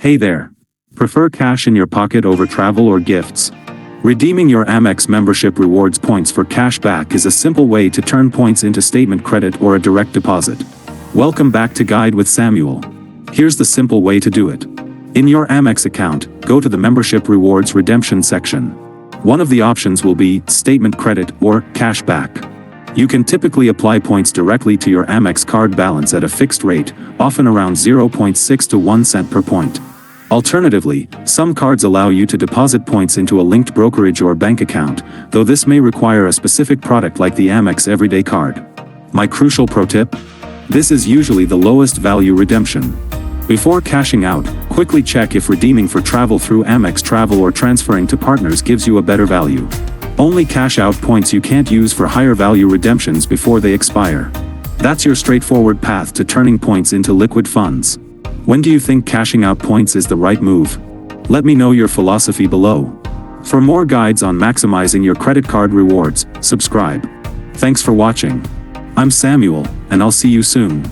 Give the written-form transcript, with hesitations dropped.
Hey there. Prefer cash in your pocket over travel or gifts? Redeeming your Amex membership rewards points for cash back is a simple way to turn points into statement credit or a direct deposit. Welcome back to Guide with Samuel. Here's the simple way to do it. In your Amex account, go to the Membership Rewards Redemption section. One of the options will be Statement Credit or Cash Back. You can typically apply points directly to your Amex card balance at a fixed rate, often around 0.6 to 1 cent per point. Alternatively, some cards allow you to deposit points into a linked brokerage or bank account, though this may require a specific product like the Amex Everyday Card. My crucial pro tip? This is usually the lowest value redemption. Before cashing out, quickly check if redeeming for travel through Amex Travel or transferring to partners gives you a better value. Only cash out points you can't use for higher value redemptions before they expire. That's your straightforward path to turning points into liquid funds. When do you think cashing out points is the right move? Let me know your philosophy below. For more guides on maximizing your credit card rewards, subscribe. Thanks for watching. I'm Samuel, and I'll see you soon.